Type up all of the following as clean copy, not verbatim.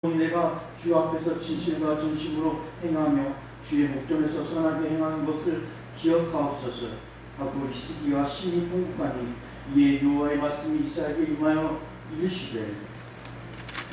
내가 주 앞에서 진실과 전심으로 행하며 주의 목전에서 선하게 행하는 것을 기억하옵소서 하고 히스기야와 심히 통곡하니 이에 여호와의 말씀이 이사야에게 임하여 이르시되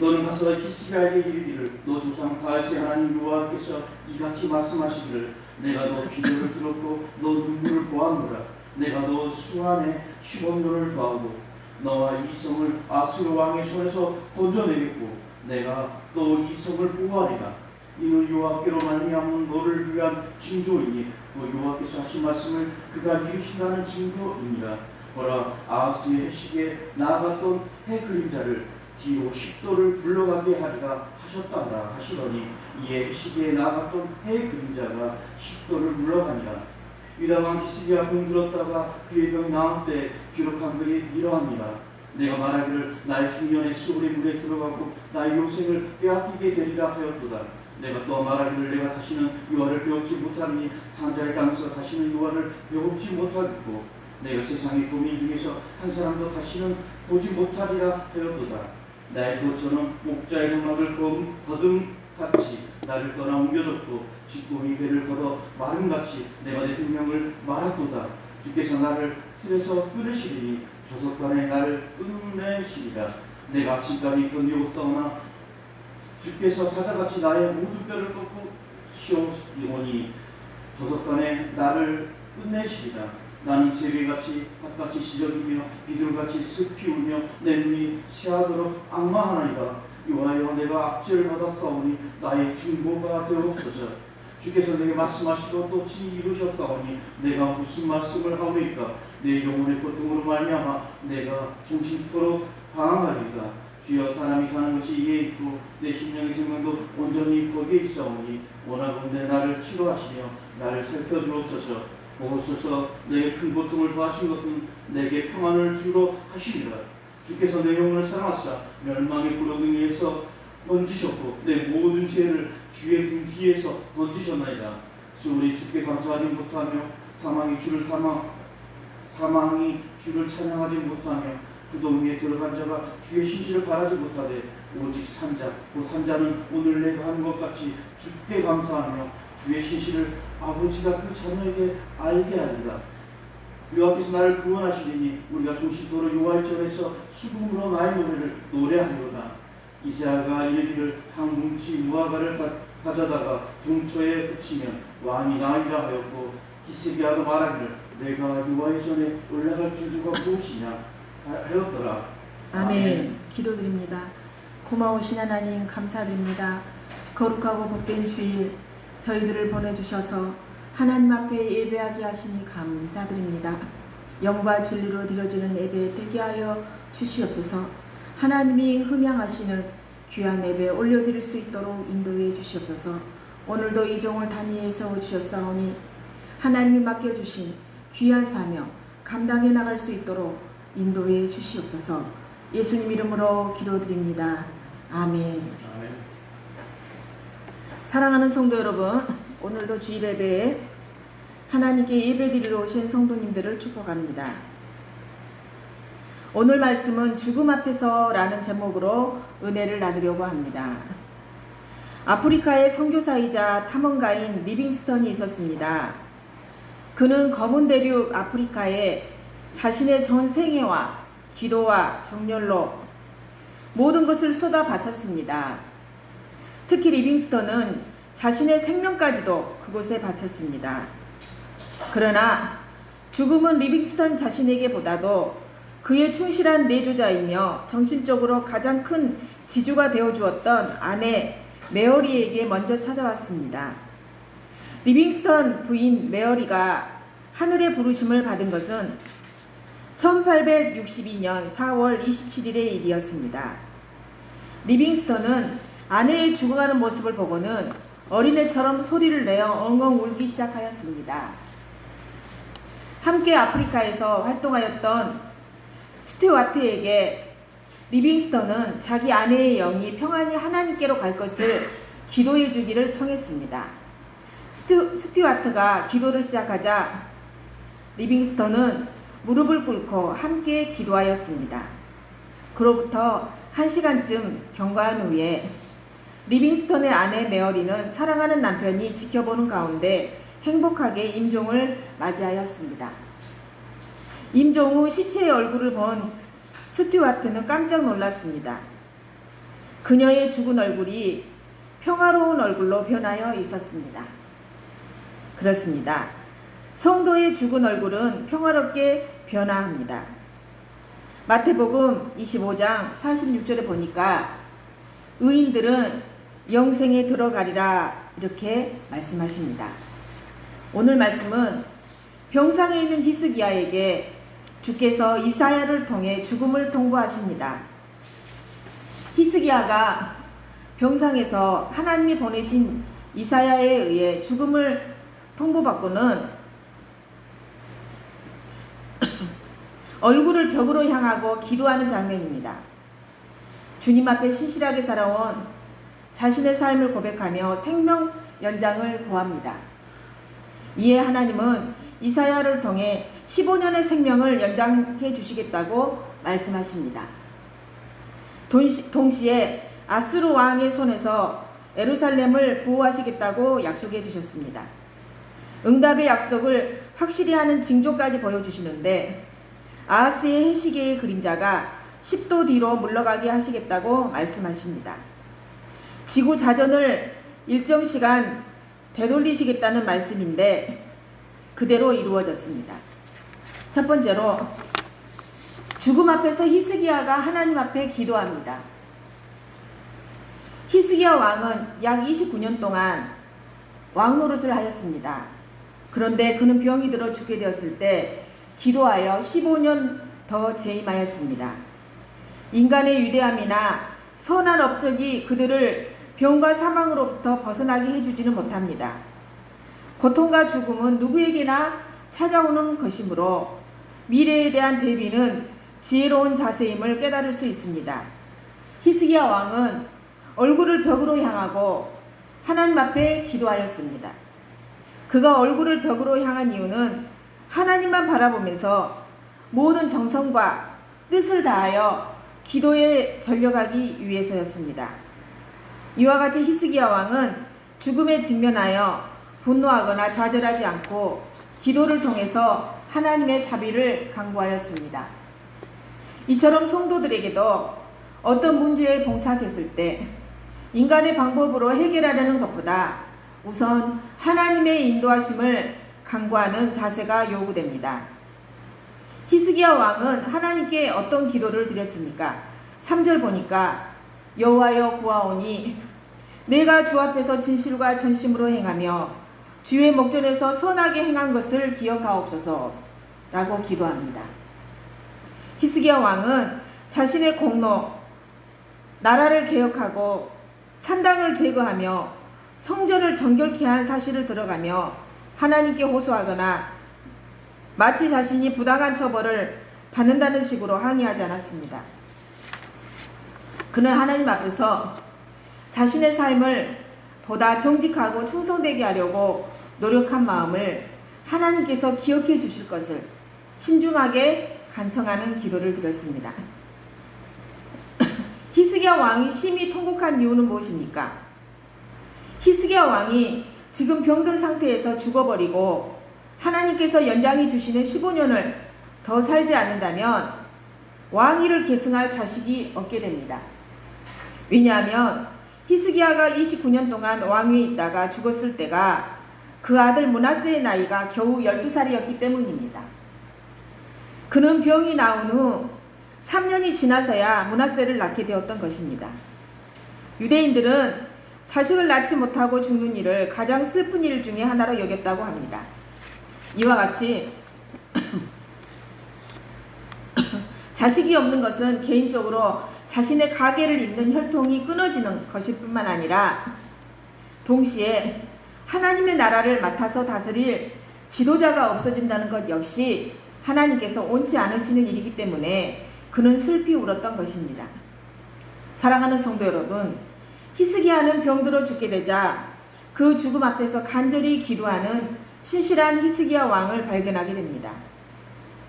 너는 가서 히스기야에게 이르기를 너 조상 다윗의 하나님 여호와께서 이같이 말씀하시기를 내가 너 기도를 들었고 너 눈물을 보았노라. 내가 너 수안에 15년을 더하고 너와 이 성을 아수르 왕의 손에서 건져내겠고 내가 또 이 성을 보호하리라. 이는 여호와께로 말미암은 너를 위한 징조이니 또 여호와께서 하신 말씀을 그가 이루신다는 증거이니라. 보라, 아하스의 해시기에 나아갔던 해 그림자를 뒤로 10도를 물러가게 하리라 하셨다라 하시더니 이에 해시기에 나아갔던 해 그림자가 10도를 물러가니라. 유다 왕 히스기야가 병들었다가 그의 병이 나은 때 기록한 글이 이러합니다. 내가 말하기를 나의 중년에 시올의 물에 들어가고 나의 요생을 빼앗기게 되리라 하였도다. 내가 또 말하기를 내가 다시는 여호와를 배웁지 못하니 산자의 땅에서 다시는 여호와를 배웁지 못하겠고 내가 세상의 도민 중에서 한 사람도 다시는 보지 못하리라 하였도다. 나의 도처는 목자의 장막을 거둠같이 나를 떠나 옮겨졌고 쥐꼬리 배를 걷어 마름같이 내가 내 생명을 말았도다. 주께서 나를 틀에서 끊으시리니 조석관에 나를 끊으시리라. 내가 아침까지 견디었사오나 주께서 사자같이 나의 모든 뼈를 꺾고 씌우오니 조석관에 나를 끝내시리라. 나는 제비같이 밭같이 시적이며 비둘같이 습히 울며 내 눈이 새하도록 악마하나이다. 여호와여 내가 압제를 받았사오니 나의 중보가 되옵소서. 주께서 내게 말씀하시고 또 친히 이루셨사오니 내가 무슨 말씀을 하오리까. 내 영혼의 고통으로 말미암아 내가 종신토록 방황하리이다. 주여 사람이 사는 것이 이에 있고 내 심령의 생명도 온전히 거기에 있사오니 원하건대 나를 치료하시며 나를 살펴주옵소서. 보소서 내게 큰 고통을 더하신 것은 내게 평안을 주로 하시리라. 주께서 내 영혼을 사랑하사 멸망의 구렁이에서 던지셨고 내 모든 죄를 주의 등 뒤에서 던지셨나이다. 수월이 주께 감사하지 못하며 사망이 주를 찬양하지 못하며 구덩 위에 들어간 자가 주의 신실을 바라지 못하되 오직 산자 그 산자는 오늘 내가 하는 것 같이 주께 감사하며 주의 신실을 아버지가 그 자녀에게 알게 하리라. 여호와께서 나를 구원하시리니 우리가 종신토록 여호와의 전에서 수금으로 나의 노래를 노래하리로다. 이사야가 이르기를 한 뭉치 무화과를 가져다가 종초에 붙이면 왕이 나으리라 하였고 히스기야도 말하기를 내가 여호와의 전에 올라갈 줄주가 무엇이냐 하였더라. 아멘. 기도드립니다. 고마우신 하나님 감사드립니다. 거룩하고 복된 주일 저희들을 보내주셔서 하나님 앞에 예배하게 하시니 감사드립니다. 영과 진리로 드려지는 예배 되게 하여 주시옵소서. 하나님이 흠양하시는 귀한 예배 올려드릴 수 있도록 인도해 주시옵소서. 오늘도 이 종을 단위에 세워주셨사오니 하나님이 맡겨주신 귀한 사명 감당해 나갈 수 있도록 인도해 주시옵소서. 예수님 이름으로 기도드립니다. 아멘. 아멘. 사랑하는 성도 여러분, 오늘도 주일 예배에 하나님께 예배드리러 오신 성도님들을 축복합니다. 오늘 말씀은 죽음 앞에서 라는 제목으로 은혜를 나누려고 합니다. 아프리카의 선교사이자 탐험가인 리빙스턴이 있었습니다. 그는 검은 대륙 아프리카에 자신의 전 생애와 기도와 정열로 모든 것을 쏟아 바쳤습니다. 특히 리빙스턴은 자신의 생명까지도 그곳에 바쳤습니다. 그러나 죽음은 리빙스턴 자신에게 보다도 그의 충실한 내조자이며 정신적으로 가장 큰 지주가 되어주었던 아내 메어리에게 먼저 찾아왔습니다. 리빙스턴 부인 메어리가 하늘의 부르심을 받은 것은 1862년 4월 27일의 일이었습니다. 리빙스턴은 아내의 죽어가는 모습을 보고는 어린애처럼 소리를 내어 엉엉 울기 시작하였습니다. 함께 아프리카에서 활동하였던 스튜어트에게 리빙스턴은 자기 아내의 영이 평안히 하나님께로 갈 것을 기도해 주기를 청했습니다. 스튜어트가 기도를 시작하자 리빙스턴은 무릎을 꿇고 함께 기도하였습니다. 그로부터 1시간쯤 경과한 후에 리빙스턴의 아내 메어리는 사랑하는 남편이 지켜보는 가운데 행복하게 임종을 맞이하였습니다. 임종 후 시체의 얼굴을 본 스튜어트는 깜짝 놀랐습니다. 그녀의 죽은 얼굴이 평화로운 얼굴로 변하여 있었습니다. 그렇습니다. 성도의 죽은 얼굴은 평화롭게 변화합니다. 마태복음 25장 46절에 보니까 의인들은 영생에 들어가리라 이렇게 말씀하십니다. 오늘 말씀은 병상에 있는 히스기야에게 주께서 이사야를 통해 죽음을 통보하십니다. 히스기야가 병상에서 하나님이 보내신 이사야에 의해 죽음을 통보받고는 얼굴을 벽으로 향하고 기도하는 장면입니다. 주님 앞에 신실하게 살아온 자신의 삶을 고백하며 생명 연장을 구합니다. 이에 하나님은 이사야를 통해 15년의 생명을 연장해 주시겠다고 말씀하십니다. 동시에 아수르 왕의 손에서 예루살렘을 보호하시겠다고 약속해 주셨습니다. 응답의 약속을 확실히 하는 징조까지 보여주시는데 아하스의 해시계의 그림자가 10도 뒤로 물러가게 하시겠다고 말씀하십니다. 지구 자전을 일정 시간 되돌리시겠다는 말씀인데 그대로 이루어졌습니다. 첫 번째로 죽음 앞에서 히스기야가 하나님 앞에 기도합니다. 히스기야 왕은 약 29년 동안 왕 노릇을 하였습니다. 그런데 그는 병이 들어 죽게 되었을 때 기도하여 15년 더 재임하였습니다. 인간의 위대함이나 선한 업적이 그들을 병과 사망으로부터 벗어나게 해주지는 못합니다. 고통과 죽음은 누구에게나 찾아오는 것이므로 미래에 대한 대비는 지혜로운 자세임을 깨달을 수 있습니다. 히스기야 왕은 얼굴을 벽으로 향하고 하나님 앞에 기도하였습니다. 그가 얼굴을 벽으로 향한 이유는 하나님만 바라보면서 모든 정성과 뜻을 다하여 기도에 전력하기 위해서였습니다. 이와 같이 히스기야 왕은 죽음에 직면하여 분노하거나 좌절하지 않고 기도를 통해서 하나님의 자비를 간구하였습니다. 이처럼 성도들에게도 어떤 문제에 봉착했을 때 인간의 방법으로 해결하려는 것보다 우선 하나님의 인도하심을 간구하는 자세가 요구됩니다. 히스기야 왕은 하나님께 어떤 기도를 드렸습니까? 3절 보니까 여호와여 구하오니 내가 주 앞에서 진실과 전심으로 행하며 주의 목전에서 선하게 행한 것을 기억하옵소서 라고 기도합니다. 히스기야 왕은 자신의 공로, 나라를 개혁하고 산당을 제거하며 성전을 정결케 한 사실을 들어가며 하나님께 호소하거나 마치 자신이 부당한 처벌을 받는다는 식으로 항의하지 않았습니다. 그는 하나님 앞에서 자신의 삶을 보다 정직하고 충성되게 하려고 노력한 마음을 하나님께서 기억해 주실 것을 신중하게 간청하는 기도를 드렸습니다. 히스기야 왕이 심히 통곡한 이유는 무엇입니까? 히스기야 왕이 지금 병든 상태에서 죽어버리고 하나님께서 연장해 주시는 15년을 더 살지 않는다면 왕위를 계승할 자식이 없게 됩니다. 왜냐하면 히스기야가 29년 동안 왕위에 있다가 죽었을 때가 그 아들 므낫세의 나이가 겨우 12살이었기 때문입니다. 그는 병이 나은 후 3년이 지나서야 므낫세를 낳게 되었던 것입니다. 유대인들은 자식을 낳지 못하고 죽는 일을 가장 슬픈 일 중에 하나로 여겼다고 합니다. 이와 같이 자식이 없는 것은 개인적으로 자신의 가계를 잇는 혈통이 끊어지는 것일 뿐만 아니라 동시에 하나님의 나라를 맡아서 다스릴 지도자가 없어진다는 것 역시 하나님께서 원치 않으시는 일이기 때문에 그는 슬피 울었던 것입니다. 사랑하는 성도 여러분, 히스기야는 병들어 죽게 되자 그 죽음 앞에서 간절히 기도하는 신실한 히스기야 왕을 발견하게 됩니다.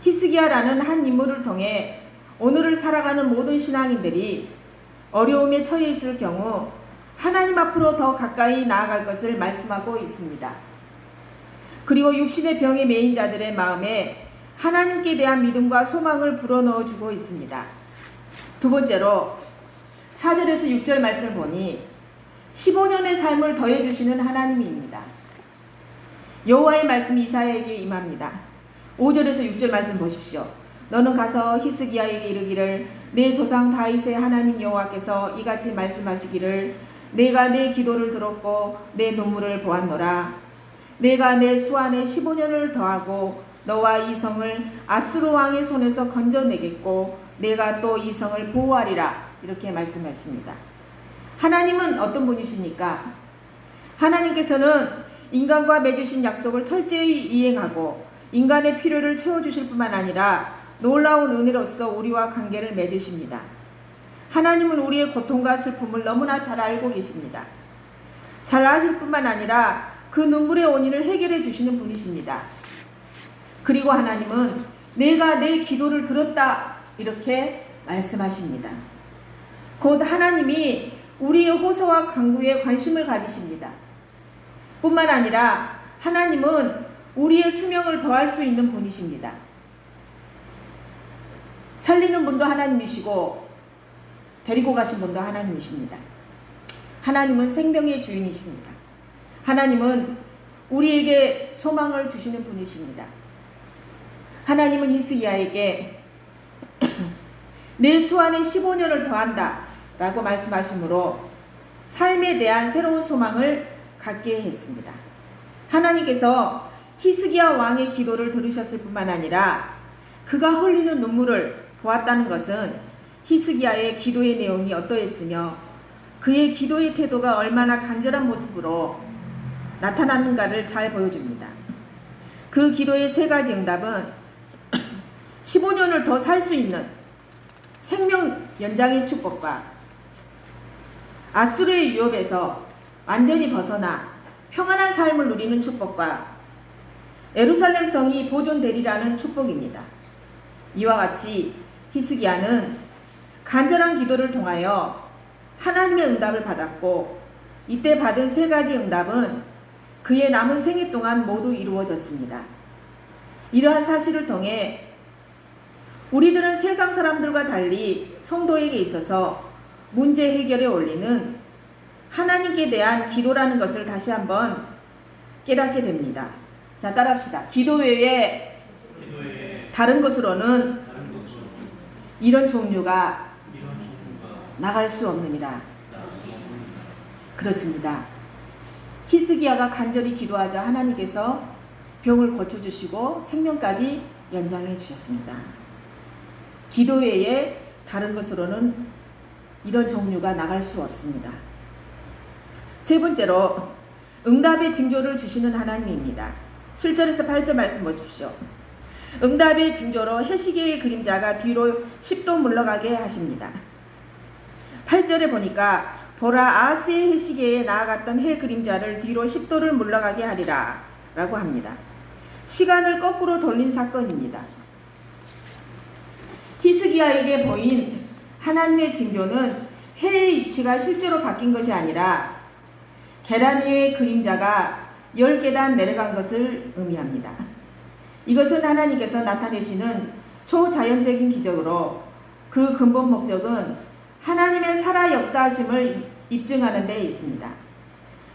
히스기야라는 한 인물을 통해 오늘을 살아가는 모든 신앙인들이 어려움에 처해 있을 경우 하나님 하나님 앞으로 더 가까이 나아갈 것을 말씀하고 있습니다. 그리고 육신의 병에 매인 자들의 마음에 하나님께 대한 믿음과 소망을 불어넣어 주고 있습니다. 두 번째로 4절에서 6절 말씀을 보니 15년의 삶을 더해주시는 하나님입니다. 여호와의 말씀이 이사야에게 임합니다. 5절에서 6절 말씀 보십시오. 너는 가서 히스기야에게 이르기를 내 조상 다윗의 하나님 여호와께서 이같이 말씀하시기를 내가 내 기도를 들었고 내 눈물을 보았노라. 내가 내 수완에 15년을 더하고 너와 이 성을 아수르 왕의 손에서 건져내겠고 내가 또 이 성을 보호하리라. 이렇게 말씀하십니다. 하나님은 어떤 분이십니까? 하나님께서는 인간과 맺으신 약속을 철저히 이행하고 인간의 필요를 채워주실 뿐만 아니라 놀라운 은혜로서 우리와 관계를 맺으십니다. 하나님은 우리의 고통과 슬픔을 너무나 잘 알고 계십니다. 잘 아실 뿐만 아니라 그 눈물의 원인을 해결해 주시는 분이십니다. 그리고 하나님은 내가 내 기도를 들었다 이렇게 말씀하십니다. 곧 하나님이 우리의 호소와 간구에 관심을 가지십니다. 뿐만 아니라 하나님은 우리의 수명을 더할 수 있는 분이십니다. 살리는 분도 하나님이시고 데리고 가신 분도 하나님이십니다. 하나님은 생명의 주인이십니다. 하나님은 우리에게 소망을 주시는 분이십니다. 하나님은 히스기야에게 내 수완에 15년을 더한다 라고 말씀하시므로 삶에 대한 새로운 소망을 갖게 했습니다. 하나님께서 히스기야 왕의 기도를 들으셨을 뿐만 아니라 그가 흘리는 눈물을 보았다는 것은 히스기야의 기도의 내용이 어떠했으며 그의 기도의 태도가 얼마나 간절한 모습으로 나타나는가를 잘 보여줍니다. 그 기도의 세 가지 응답은 15년을 더 살 수 있는 생명 연장의 축복과 아수르의 유업에서 완전히 벗어나 평안한 삶을 누리는 축복과 예루살렘 성이 보존되리라는 축복입니다. 이와 같이 히스기야는 간절한 기도를 통하여 하나님의 응답을 받았고 이때 받은 세 가지 응답은 그의 남은 생애 동안 모두 이루어졌습니다. 이러한 사실을 통해 우리들은 세상 사람들과 달리 성도에게 있어서 문제 해결에 올리는 하나님께 대한 기도라는 것을 다시 한번 깨닫게 됩니다. 자, 따라합시다. 기도 외에 다른 것으로는 이런 종류가 나갈 수 없느니라. 그렇습니다. 히스기야가 간절히 기도하자 하나님께서 병을 고쳐주시고 생명까지 연장해 주셨습니다. 기도 외에 다른 것으로는 이런 종류가 나갈 수 없습니다. 세 번째로 응답의 징조를 주시는 하나님입니다. 7절에서 8절 말씀 보십시오. 응답의 징조로 해시계의 그림자가 뒤로 10도 물러가게 하십니다. 8절에 보니까 보라 아하스의 해시계에 나아갔던 해 그림자를 뒤로 10도를 물러가게 하리라 라고 합니다. 시간을 거꾸로 돌린 사건입니다. 히스기야에게 보인 하나님의 징조는 해의 위치가 실제로 바뀐 것이 아니라 계단 위의 그림자가 10계단 내려간 것을 의미합니다. 이것은 하나님께서 나타내시는 초자연적인 기적으로 그 근본 목적은 하나님의 살아 역사하심을 입증하는 데 있습니다.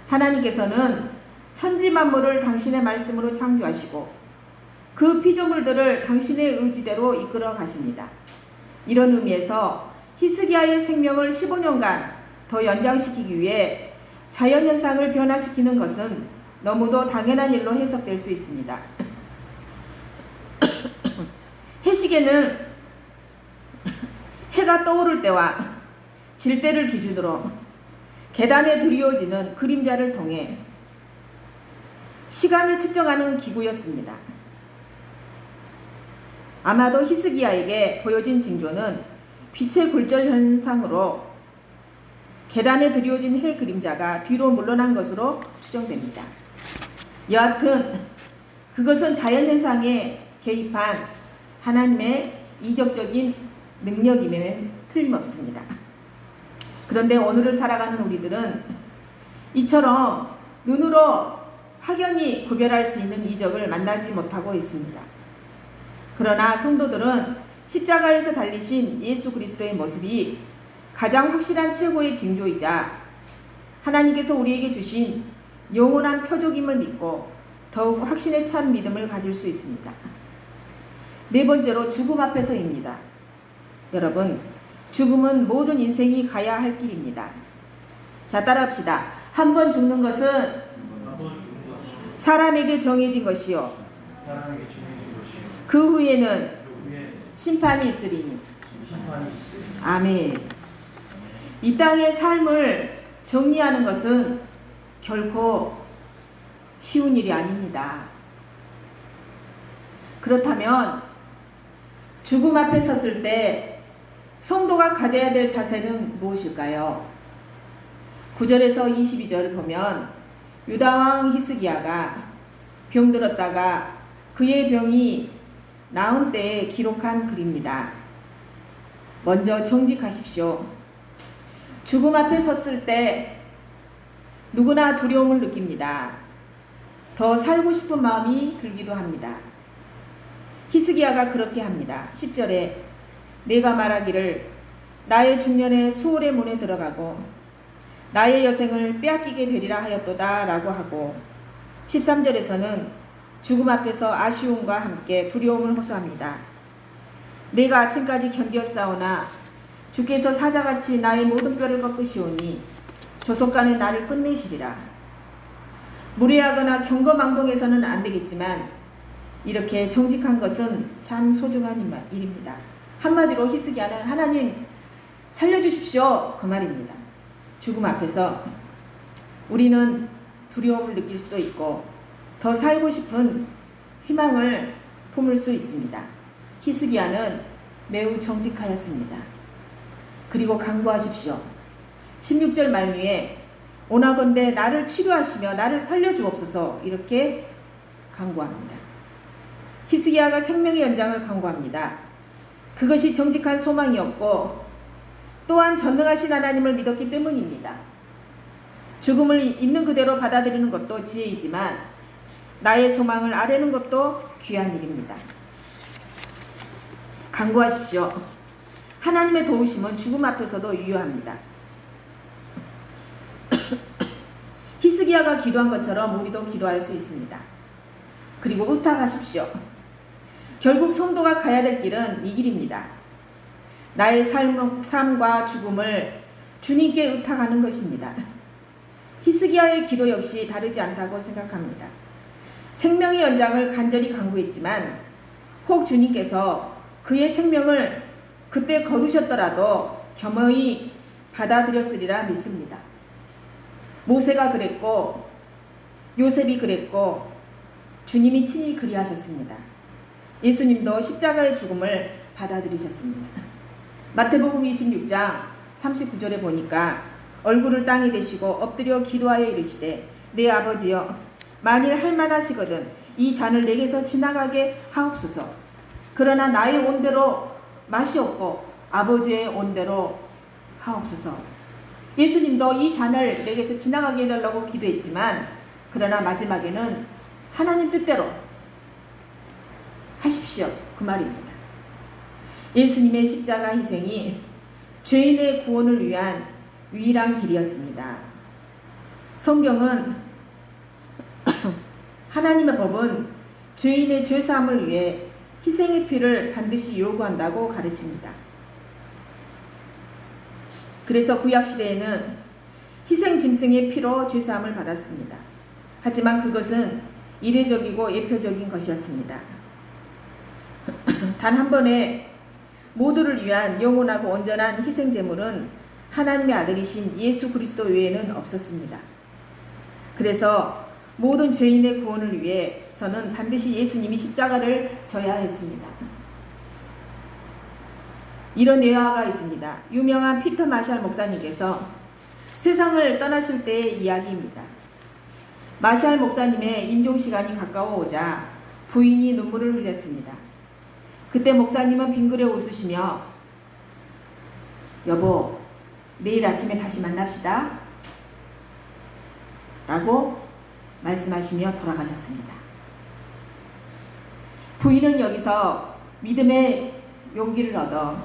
하나님께서는 천지 만물을 당신의 말씀으로 창조하시고 그 피조물들을 당신의 의지대로 이끌어 가십니다. 이런 의미에서 히스기야의 생명을 15년간 더 연장시키기 위해 자연현상을 변화시키는 것은 너무도 당연한 일로 해석될 수 있습니다. 해시계는 해가 떠오를 때와 질 때를 기준으로 계단에 드리워지는 그림자를 통해 시간을 측정하는 기구였습니다. 아마도 히스기야에게 보여진 징조는 빛의 굴절 현상으로 계단에 드리워진 해 그림자가 뒤로 물러난 것으로 추정됩니다. 여하튼 그것은 자연현상에 개입한 하나님의 이적적인 능력이면 틀림없습니다. 그런데 오늘을 살아가는 우리들은 이처럼 눈으로 확연히 구별할 수 있는 이적을 만나지 못하고 있습니다. 그러나 성도들은 십자가에서 달리신 예수 그리스도의 모습이 가장 확실한 최고의 징조이자 하나님께서 우리에게 주신 영원한 표적임을 믿고 더욱 확신에 찬 믿음을 가질 수 있습니다. 네 번째로 죽음 앞에서입니다. 여러분, 죽음은 모든 인생이 가야 할 길입니다. 자, 따라합시다. 한 번 죽는 것은 사람에게 정해진 것이요. 그 후에는 심판이 있으리니. 아멘. 이 땅의 삶을 정리하는 것은 결코 쉬운 일이 아닙니다. 그렇다면 죽음 앞에 섰을 때 성도가 가져야 될 자세는 무엇일까요? 9절에서 22절을 보면 유다왕 히스기야가 병들었다가 그의 병이 나은 때에 기록한 글입니다. 먼저 정직하십시오. 죽음 앞에 섰을 때 누구나 두려움을 느낍니다. 더 살고 싶은 마음이 들기도 합니다. 히스기야가 그렇게 합니다. 10절에 내가 말하기를 나의 중년에 수월의 문에 들어가고 나의 여생을 빼앗기게 되리라 하였도다 라고 하고 13절에서는 죽음 앞에서 아쉬움과 함께 두려움을 호소합니다. 내가 아침까지 견디었사오나 주께서 사자같이 나의 모든 뼈를 꺾으시오니 조속간에 나를 끝내시리라. 무례하거나 경거망동해서는 안 되겠지만 이렇게 정직한 것은 참 소중한 일입니다. 한마디로 히스기야는 하나님 살려주십시오 그 말입니다. 죽음 앞에서 우리는 두려움을 느낄 수도 있고 더 살고 싶은 희망을 품을 수 있습니다. 히스기야는 매우 정직하였습니다. 그리고 간구하십시오. 16절 말미에 오나건대 나를 치료하시며 나를 살려주옵소서 이렇게 간구합니다. 히스기야가 생명의 연장을 간구합니다. 그것이 정직한 소망이었고 또한 전능하신 하나님을 믿었기 때문입니다. 죽음을 있는 그대로 받아들이는 것도 지혜이지만 나의 소망을 아뢰는 것도 귀한 일입니다. 간구하십시오. 하나님의 도우심은 죽음 앞에서도 유효합니다. 히스기야가 기도한 것처럼 우리도 기도할 수 있습니다. 그리고 의탁하십시오. 결국 성도가 가야 될 길은 이 길입니다. 나의 삶과 죽음을 주님께 의탁하는 것입니다. 히스기야의 기도 역시 다르지 않다고 생각합니다. 생명의 연장을 간절히 간구했지만 혹 주님께서 그의 생명을 그때 거두셨더라도 겸허히 받아들였으리라 믿습니다. 모세가 그랬고 요셉이 그랬고 주님이 친히 그리하셨습니다. 예수님도 십자가의 죽음을 받아들이셨습니다. 마태복음 26장 39절에 보니까 얼굴을 땅에 대시고 엎드려 기도하여 이르시되 내 아버지여 만일 할만하시거든 이 잔을 내게서 지나가게 하옵소서. 그러나 나의 온대로 마시옵고 아버지의 온대로 하옵소서. 예수님도 이 잔을 내게서 지나가게 해달라고 기도했지만 그러나 마지막에는 하나님 뜻대로 하십시오 그 말입니다. 예수님의 십자가 희생이 죄인의 구원을 위한 유일한 길이었습니다. 성경은 하나님의 법은 죄인의 죄사함을 위해 희생의 피를 반드시 요구한다고 가르칩니다. 그래서 구약시대에는 희생 짐승의 피로 죄사함을 받았습니다. 하지만 그것은 이례적이고 예표적인 것이었습니다. 단 한 번의 모두를 위한 영원하고 온전한 희생 제물은 하나님의 아들이신 예수 그리스도 외에는 없었습니다. 그래서 모든 죄인의 구원을 위해서는 반드시 예수님이 십자가를 져야 했습니다. 이런 예화가 있습니다. 유명한 피터 마샬 목사님께서 세상을 떠나실 때의 이야기입니다. 마샬 목사님의 임종 시간이 가까워 오자 부인이 눈물을 흘렸습니다. 그때 목사님은 빙그레 웃으시며 여보, 내일 아침에 다시 만납시다. 라고 말씀하시며 돌아가셨습니다. 부인은 여기서 믿음의 용기를 얻어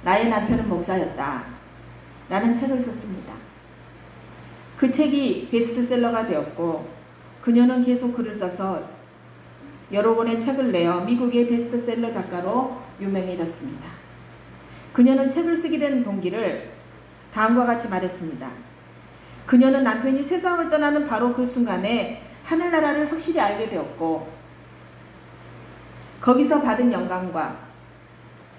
나의 남편은 목사였다 라는 책을 썼습니다. 그 책이 베스트셀러가 되었고 그녀는 계속 글을 써서 여러 권의 책을 내어 미국의 베스트셀러 작가로 유명해졌습니다. 그녀는 책을 쓰게 된 동기를 다음과 같이 말했습니다. 그녀는 남편이 세상을 떠나는 바로 그 순간에 하늘나라를 확실히 알게 되었고 거기서 받은 영감과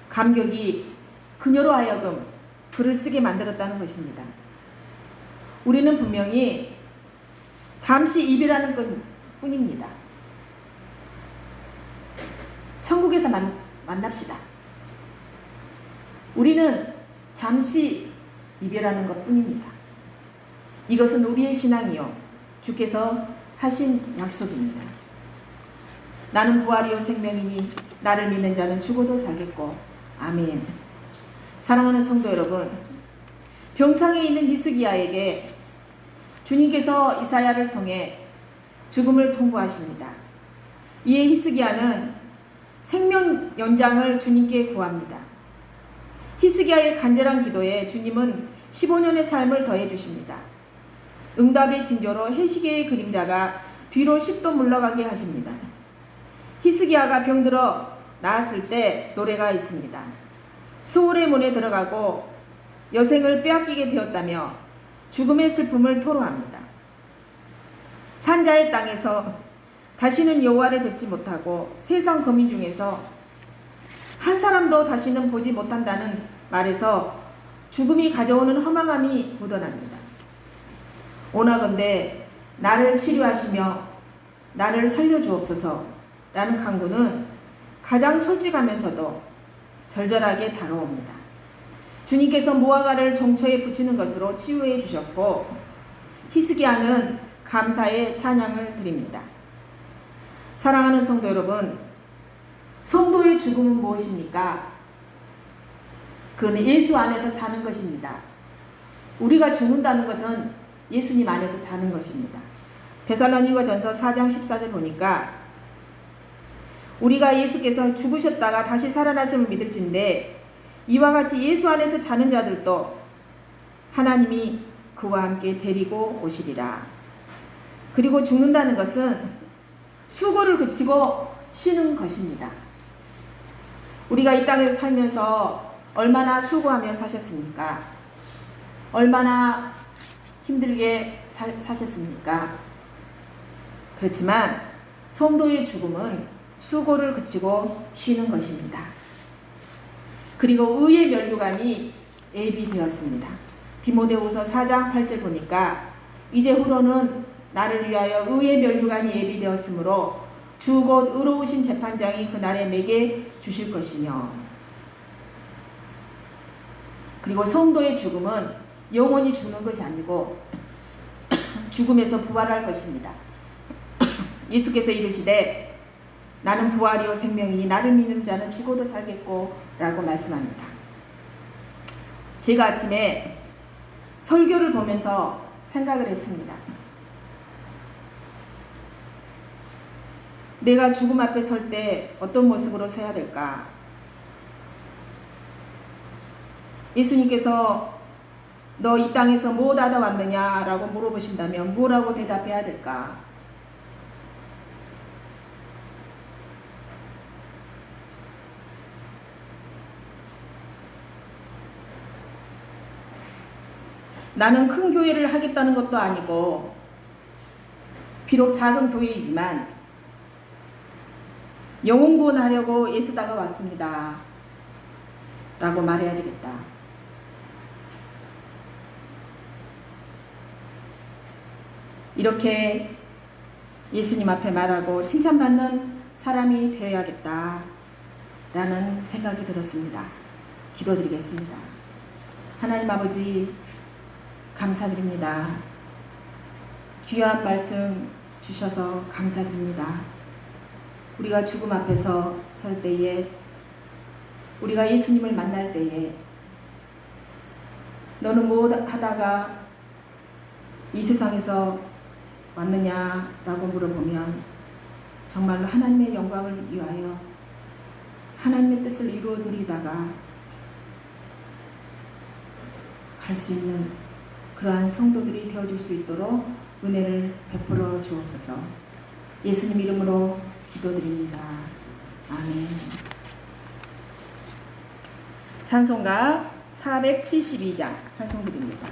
감격이 그녀로 하여금 글을 쓰게 만들었다는 것입니다. 우리는 분명히 잠시 이별하는 것 뿐입니다. 천국에서 만납시다. 우리는 잠시 이별하는 것 뿐입니다. 이것은 우리의 신앙이요 주께서 하신 약속입니다. 나는 부활이요 생명이니 나를 믿는 자는 죽어도 살겠고 아멘. 사랑하는 성도 여러분, 병상에 있는 히스기야에게 주님께서 이사야를 통해 죽음을 통보하십니다. 이에 히스기야는 생명 연장을 주님께 구합니다. 히스기야의 간절한 기도에 주님은 15년의 삶을 더해 주십니다. 응답의 징조로 해시계의 그림자가 뒤로 10도 물러가게 하십니다. 히스기야가 병들어 나았을 때 노래가 있습니다. 수월의 문에 들어가고 여생을 빼앗기게 되었다며 죽음의 슬픔을 토로합니다. 산자의 땅에서 다시는 여호와를 뵙지 못하고 세상 거민 중에서 한 사람도 다시는 보지 못한다는 말에서 죽음이 가져오는 허망함이 묻어납니다. 오나건대 나를 치료하시며 나를 살려주옵소서 라는 간구는 가장 솔직하면서도 절절하게 다가옵니다. 주님께서 무화과를 종처에 붙이는 것으로 치유해 주셨고 히스기야는 감사의 찬양을 드립니다. 사랑하는 성도 여러분, 성도의 죽음은 무엇입니까? 그는 예수 안에서 자는 것입니다. 우리가 죽는다는 것은 예수님 안에서 자는 것입니다. 데살로니가전서 4장 14절 보니까 우리가 예수께서 죽으셨다가 다시 살아나심을 믿을진데 이와 같이 예수 안에서 자는 자들도 하나님이 그와 함께 데리고 오시리라. 그리고 죽는다는 것은 수고를 그치고 쉬는 것입니다. 우리가 이 땅에서 살면서 얼마나 수고하며 사셨습니까? 얼마나 힘들게 사셨습니까? 그렇지만 성도의 죽음은 수고를 그치고 쉬는 것입니다. 그리고 의의 면류관이 예비되었습니다. 디모데후서 4장 8절 보니까 이제후로는 나를 위하여 의의 면류관이 예비되었으므로 주 곧 의로우신 재판장이 그날에 내게 주실 것이며, 그리고 성도의 죽음은 영원히 죽는 것이 아니고 죽음에서 부활할 것입니다. 예수께서 이르시되 나는 부활이요 생명이니 나를 믿는 자는 죽어도 살겠고 라고 말씀합니다. 제가 아침에 설교를 보면서 생각을 했습니다. 내가 죽음 앞에 설 때 어떤 모습으로 서야 될까? 예수님께서 너 이 땅에서 뭐 하다 왔느냐 라고 물어보신다면 뭐라고 대답해야 될까? 나는 큰 교회를 하겠다는 것도 아니고 비록 작은 교회이지만 영혼 구원하려고 애쓰다가 왔습니다 라고 말해야 되겠다. 이렇게 예수님 앞에 말하고 칭찬받는 사람이 되어야겠다 라는 생각이 들었습니다. 기도드리겠습니다. 하나님 아버지 감사드립니다. 귀한 말씀 주셔서 감사드립니다. 우리가 죽음 앞에서 설 때에, 우리가 예수님을 만날 때에 너는 뭐 하다가 이 세상에서 왔느냐라고 물어보면 정말로 하나님의 영광을 위하여 하나님의 뜻을 이루어드리다가 갈 수 있는 그러한 성도들이 되어줄 수 있도록 은혜를 베풀어 주옵소서. 예수님 이름으로 기도드립니다. 아멘. 찬송가 472장 찬송드립니다.